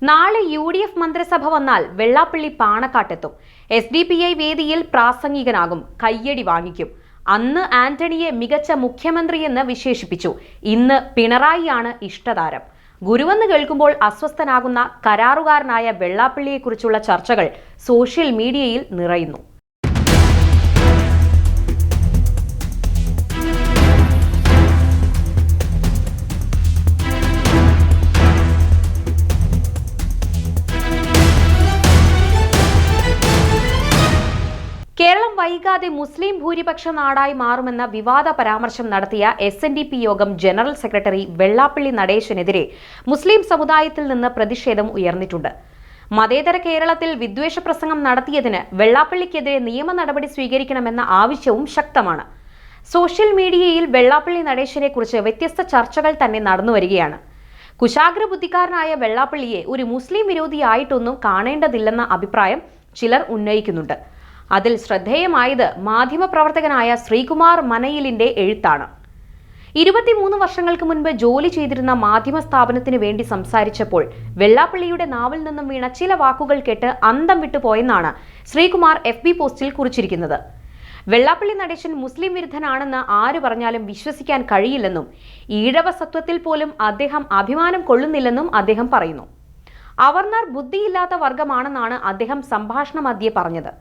നാളെ UDF മന്ത്രിസഭ വന്നാൽ വെള്ളാപ്പള്ളി പാണക്കാട്ടെത്തും. SDPI വേദിയിൽ പ്രാസംഗികനാകും, കയ്യടി വാങ്ങിക്കും. അന്ന് ആന്റണിയെ മികച്ച മുഖ്യമന്ത്രിയെന്ന് വിശേഷിപ്പിച്ചു. ഇന്ന് പിണറായിയാണ് ഇഷ്ടതാരം. ഗുരുവെന്ന് കേൾക്കുമ്പോൾ അസ്വസ്ഥനാകുന്ന കരാറുകാരനായ വെള്ളാപ്പള്ളിയെക്കുറിച്ചുള്ള ചർച്ചകൾ സോഷ്യൽ മീഡിയയിൽ നിറയുന്നു. കേരളം വൈകാതെ മുസ്ലിം ഭൂരിപക്ഷ നാടായി മാറുമെന്ന വിവാദ പരാമർശം നടത്തിയ SNDP യോഗം ജനറൽ സെക്രട്ടറി വെള്ളാപ്പള്ളി നടേശനെതിരെ മുസ്ലിം സമുദായത്തിൽ നിന്ന് പ്രതിഷേധം ഉയർന്നിട്ടുണ്ട്. മതേതര കേരളത്തിൽ വിദ്വേഷ പ്രസംഗം നടത്തിയതിന് വെള്ളാപ്പള്ളിക്കെതിരെ നിയമ നടപടി സ്വീകരിക്കണമെന്ന ആവശ്യവും ശക്തമാണ്. സോഷ്യൽ മീഡിയയിൽ വെള്ളാപ്പള്ളി നടേശനെക്കുറിച്ച് വ്യത്യസ്ത ചർച്ചകൾ തന്നെ നടന്നുവരികയാണ്. കുശാഗ്ര ബുദ്ധിക്കാരനായ വെള്ളാപ്പള്ളിയെ ഒരു മുസ്ലിം വിരോധിയായിട്ടൊന്നും കാണേണ്ടതില്ലെന്ന അഭിപ്രായം ചിലർ ഉന്നയിക്കുന്നുണ്ട്. അതിൽ ശ്രദ്ധേയമായത് മാധ്യമപ്രവർത്തകനായ ശ്രീകുമാർ മനയിലിന്റെ എഴുത്താണ്. 23 വർഷങ്ങൾക്ക് മുൻപ് ജോലി ചെയ്തിരുന്ന മാധ്യമ സ്ഥാപനത്തിന് വേണ്ടി സംസാരിച്ചപ്പോൾ വെള്ളാപ്പള്ളിയുടെ നാവിൽ നിന്നും വീണ ചില വാക്കുകൾ കേട്ട് അന്തം വിട്ടുപോയെന്നാണ് ശ്രീകുമാർ FB പോസ്റ്റിൽ കുറിച്ചിരിക്കുന്നത്. വെള്ളാപ്പള്ളി നടേശൻ മുസ്ലിം വിരുദ്ധനാണെന്ന് ആര് പറഞ്ഞാലും വിശ്വസിക്കാൻ കഴിയില്ലെന്നും ഈഴവ സത്വത്തിൽ പോലും അദ്ദേഹം അഭിമാനം കൊള്ളുന്നില്ലെന്നും അദ്ദേഹം പറയുന്നു. അവർണർ ബുദ്ധിയില്ലാത്ത വർഗമാണെന്നാണ് അദ്ദേഹം സംഭാഷണ മധ്യേ പറഞ്ഞത്.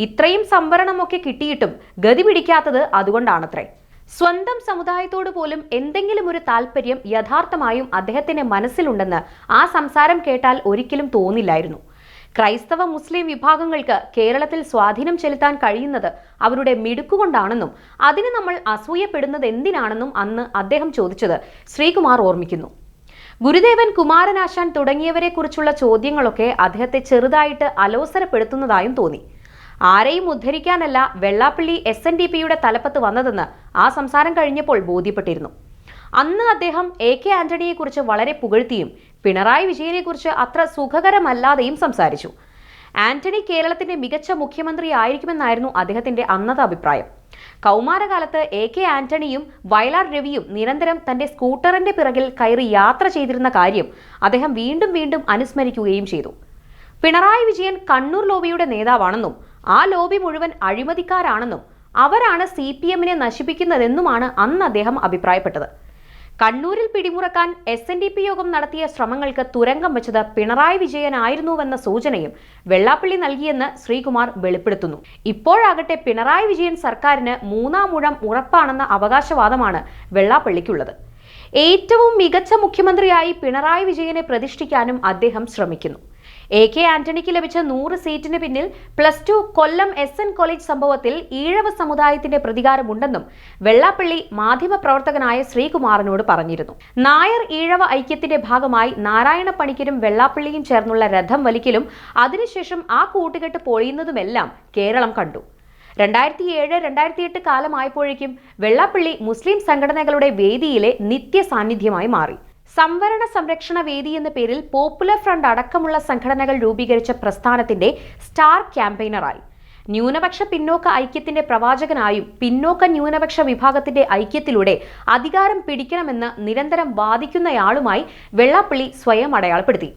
ഇത്രയും സംവരണമൊക്കെ കിട്ടിയിട്ടും ഗതി പിടിക്കാത്തത് അതുകൊണ്ടാണത്രേ. സ്വന്തം സമുദായത്തോട് പോലും എന്തെങ്കിലും ഒരു താല്പര്യം യഥാർത്ഥമായും അദ്ദേഹത്തിന്റെ മനസ്സിലുണ്ടെന്ന് ആ സംസാരം കേട്ടാൽ ഒരിക്കലും തോന്നില്ലായിരുന്നു. ക്രൈസ്തവ മുസ്ലിം വിഭാഗങ്ങൾക്ക് കേരളത്തിൽ സ്വാധീനം ചെലുത്താൻ കഴിയുന്നത് അവരുടെ മിടുക്കുകൊണ്ടാണെന്നും അതിന് നമ്മൾ അസൂയപ്പെടുന്നത് എന്തിനാണെന്നും അന്ന് അദ്ദേഹം ചോദിച്ചത് ശ്രീകുമാർ ഓർമ്മിക്കുന്നു. ഗുരുദേവൻ, കുമാരനാശാൻ തുടങ്ങിയവരെ കുറിച്ചുള്ള ചോദ്യങ്ങളൊക്കെ അദ്ദേഹത്തെ ചെറുതായിട്ട് അലോസരപ്പെടുത്തുന്നതായും തോന്നി. ആരെയും ഉദ്ധരിക്കാനല്ല വെള്ളാപ്പള്ളി SNDPയുടെ തലപ്പത്ത് വന്നതെന്ന് ആ സംസാരം കഴിഞ്ഞപ്പോൾ ബോധ്യപ്പെട്ടിരുന്നു. അന്ന് അദ്ദേഹം AK ആന്റണിയെക്കുറിച്ച് വളരെ പുകഴ്ത്തിയും പിണറായി വിജയനെക്കുറിച്ച് അത്ര സുഖകരമല്ലാതെയും സംസാരിച്ചു. ആന്റണി കേരളത്തിന്റെ മികച്ച മുഖ്യമന്ത്രി ആയിരിക്കുമെന്നായിരുന്നു അദ്ദേഹത്തിന്റെ അന്നത്തെ അഭിപ്രായം. കൗമാരകാലത്ത് AK ആന്റണിയും വയലാർ രവിയും നിരന്തരം തന്റെ സ്കൂട്ടറിന്റെ പിറകിൽ കയറി യാത്ര ചെയ്തിരുന്ന കാര്യം അദ്ദേഹം വീണ്ടും വീണ്ടും അനുസ്മരിക്കുകയും ചെയ്തു. പിണറായി വിജയൻ കണ്ണൂർ ലോബിയുടെ നേതാവാണെന്നും ആ ലോബി മുഴുവൻ അഴിമതിക്കാരാണെന്നും അവരാണ് CPMനെ നശിപ്പിക്കുന്നതെന്നുമാണ് അന്ന് അദ്ദേഹം അഭിപ്രായപ്പെട്ടത്. കണ്ണൂരിൽ പിടിമുറക്കാൻ SNDP യോഗം നടത്തിയ ശ്രമങ്ങൾക്ക് തുരങ്കം വെച്ചത് പിണറായി വിജയനായിരുന്നുവെന്ന സൂചനയും വെള്ളാപ്പള്ളി നൽകിയെന്ന് ശ്രീകുമാർ വെളിപ്പെടുത്തുന്നു. ഇപ്പോഴാകട്ടെ പിണറായി വിജയൻ സർക്കാരിന് 3-ാം ഊഴം ഉറപ്പാണെന്ന അവകാശവാദമാണ് വെള്ളാപ്പള്ളിക്കുള്ളത്. ഏറ്റവും മികച്ച മുഖ്യമന്ത്രിയായി പിണറായി വിജയനെ പ്രതിഷ്ഠിക്കാനും അദ്ദേഹം ശ്രമിക്കുന്നു. AK ആന്റണിക്ക് ലഭിച്ച 100 സീറ്റിന് പിന്നിൽ +2 കൊല്ലം SN കോളേജ് സംഭവത്തിൽ ഈഴവ സമുദായത്തിന്റെ പ്രതികാരമുണ്ടെന്നും വെള്ളാപ്പള്ളി മാധ്യമപ്രവർത്തകനായ ശ്രീകുമാറിനോട് പറഞ്ഞിരുന്നു. നായർ ഈഴവ ഐക്യത്തിന്റെ ഭാഗമായി നാരായണ പണിക്കരും വെള്ളാപ്പള്ളിയും ചേർന്നുള്ള രഥം വലിക്കലും അതിനുശേഷം ആ കൂട്ടുകെട്ട് പൊളിയുന്നതുമെല്ലാം കേരളം കണ്ടു. 2007-2008 കാലമായപ്പോഴേക്കും വെള്ളാപ്പള്ളി മുസ്ലിം സംഘടനകളുടെ വേദിയിലെ നിത്യ സാന്നിധ്യമായി മാറി. സംവരണ സംരക്ഷണ വേദി എന്ന പേരിൽ പോപ്പുലർ ഫ്രണ്ട് അടക്കമുള്ള സംഘടനകൾ രൂപീകരിച്ച പ്രസ്ഥാനത്തിന്റെ സ്റ്റാർ ക്യാമ്പയിനറായി. ന്യൂനപക്ഷ പിന്നോക്ക ഐക്യത്തിന്റെ പ്രവാചകനായും പിന്നോക്ക ന്യൂനപക്ഷ വിഭാഗത്തിന്റെ ഐക്യത്തിലൂടെ അധികാരം പിടിക്കണമെന്ന് നിരന്തരം വാദിക്കുന്നയാളുമായി വെള്ളാപ്പള്ളി സ്വയം അടയാളപ്പെടുത്തി.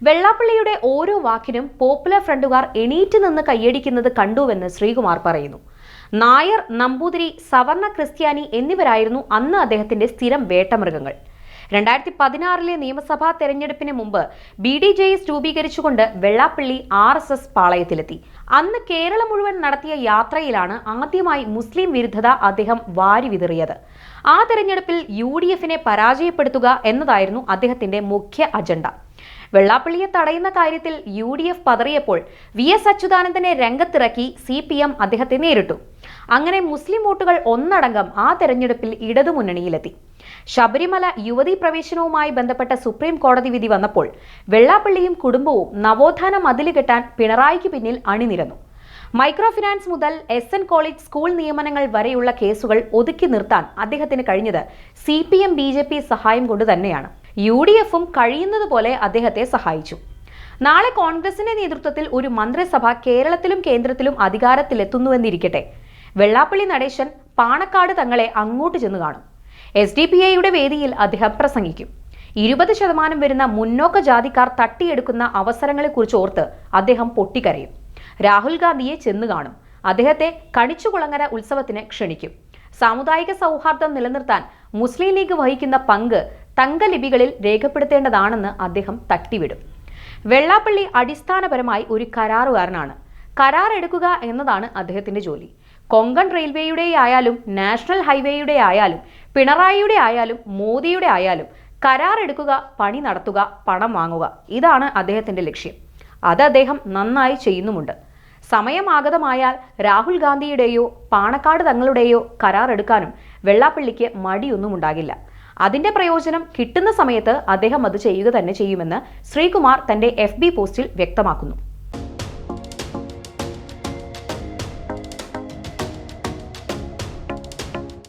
വെള്ളാപ്പള്ളിയുടെ ഓരോ വാക്കിനും പോപ്പുലർ ഫ്രണ്ടുകാർ എണീറ്റ് നിന്ന് കയ്യടിക്കുന്നത് കണ്ടുവെന്ന് ശ്രീകുമാർ പറയുന്നു. നായർ, നമ്പൂതിരി, സവർണ, ക്രിസ്ത്യാനി എന്നിവരായിരുന്നു അന്ന് അദ്ദേഹത്തിന്റെ സ്ഥിരം വേട്ടമൃഗങ്ങൾ. 2016 നിയമസഭാ തെരഞ്ഞെടുപ്പിന് മുമ്പ് BDJS രൂപീകരിച്ചുകൊണ്ട് വെള്ളാപ്പള്ളി RSS പാളയത്തിലെത്തി. അന്ന് കേരളം മുഴുവൻ നടത്തിയ യാത്രയിലാണ് ആദ്യമായി മുസ്ലിം വിരുദ്ധത അദ്ദേഹം വാരി വിതറിയത്. ആ തെരഞ്ഞെടുപ്പിൽ UDFനെ പരാജയപ്പെടുത്തുക എന്നതായിരുന്നു അദ്ദേഹത്തിന്റെ മുഖ്യ അജണ്ട. വെള്ളാപ്പള്ളിയെ തടയുന്ന കാര്യത്തിൽ UDF പതറിയപ്പോൾ VS അച്യുതാനന്ദനെ രംഗത്തിറക്കി CPM അദ്ദേഹത്തെ നേരിട്ടു. അങ്ങനെ മുസ്ലിം വോട്ടുകൾ ഒന്നടങ്കം ആ തെരഞ്ഞെടുപ്പിൽ ഇടതുമുന്നണിയിലെത്തി. ശബരിമല യുവതീ പ്രവേശനവുമായി ബന്ധപ്പെട്ട സുപ്രീം കോടതി വിധി വന്നപ്പോൾ വെള്ളാപ്പള്ളിയും കുടുംബവും നവോത്ഥാന മതില് കെട്ടാൻ പിണറായിക്ക് പിന്നിൽ അണിനിരന്നു. മൈക്രോ ഫിനാൻസ് മുതൽ SN കോളേജ് സ്കൂൾ നിയമനങ്ങൾ വരെയുള്ള കേസുകൾ ഒതുക്കി നിർത്താൻ അദ്ദേഹത്തിന് കഴിഞ്ഞത് CPM BJP സഹായം കൊണ്ട് തന്നെയാണ്. UDFും കഴിയുന്നതുപോലെ അദ്ദേഹത്തെ സഹായിച്ചു. നാളെ കോൺഗ്രസിന്റെ നേതൃത്വത്തിൽ ഒരു മന്ത്രിസഭ കേരളത്തിലും കേന്ദ്രത്തിലും അധികാരത്തിലെത്തുന്നുവെന്നിരിക്കട്ടെ, വെള്ളാപ്പള്ളി നടേശൻ പാണക്കാട് തങ്ങളെ അങ്ങോട്ട് ചെന്ന് കാണും. SDPIയുടെ വേദിയിൽ അദ്ദേഹം പ്രസംഗിക്കും. 20% വരുന്ന മുന്നോക്ക ജാതിക്കാർ തട്ടിയെടുക്കുന്ന അവസരങ്ങളെക്കുറിച്ച് ഓർത്ത് അദ്ദേഹം പൊട്ടിക്കരയും. രാഹുൽ ഗാന്ധിയെ ചെന്ന് കാണും. അദ്ദേഹത്തെ കണിച്ചുകുളങ്ങര ഉത്സവത്തിന് ക്ഷണിക്കും. സാമുദായിക സൗഹാർദ്ദം നിലനിർത്താൻ മുസ്ലിം ലീഗ് വഹിക്കുന്ന പങ്ക് തങ്കലിപികളിൽ രേഖപ്പെടുത്തേണ്ടതാണെന്ന് അദ്ദേഹം തട്ടിവിടും. വെള്ളാപ്പള്ളി അടിസ്ഥാനപരമായി ഒരു കരാറുകാരനാണ്. കരാർ എടുക്കുക എന്നതാണ് അദ്ദേഹത്തിന്റെ ജോലി. കൊങ്കൺ റെയിൽവേയുടെ ആയാലും നാഷണൽ ഹൈവേയുടെ ആയാലും പിണറായിയുടെ ആയാലും മോദിയുടെ ആയാലും കരാർ എടുക്കുക, പണി നടത്തുക, പണം വാങ്ങുക, ഇതാണ് അദ്ദേഹത്തിന്റെ ലക്ഷ്യം. അത് അദ്ദേഹം നന്നായി ചെയ്യുന്നുമുണ്ട്. സമയമാഗതമായാൽ രാഹുൽ ഗാന്ധിയുടെയോ പാണക്കാട് തങ്ങളുടെയോ കരാർ എടുക്കാനും വെള്ളാപ്പള്ളിക്ക് മടിയൊന്നും ഉണ്ടാകില്ല. അതിന്റെ പ്രയോജനം കിട്ടുന്ന സമയത്ത് അദ്ദേഹം അത് ചെയ്യുക തന്നെ ചെയ്യുമെന്ന് ശ്രീകുമാർ തന്റെ FB പോസ്റ്റിൽ വ്യക്തമാക്കുന്നു.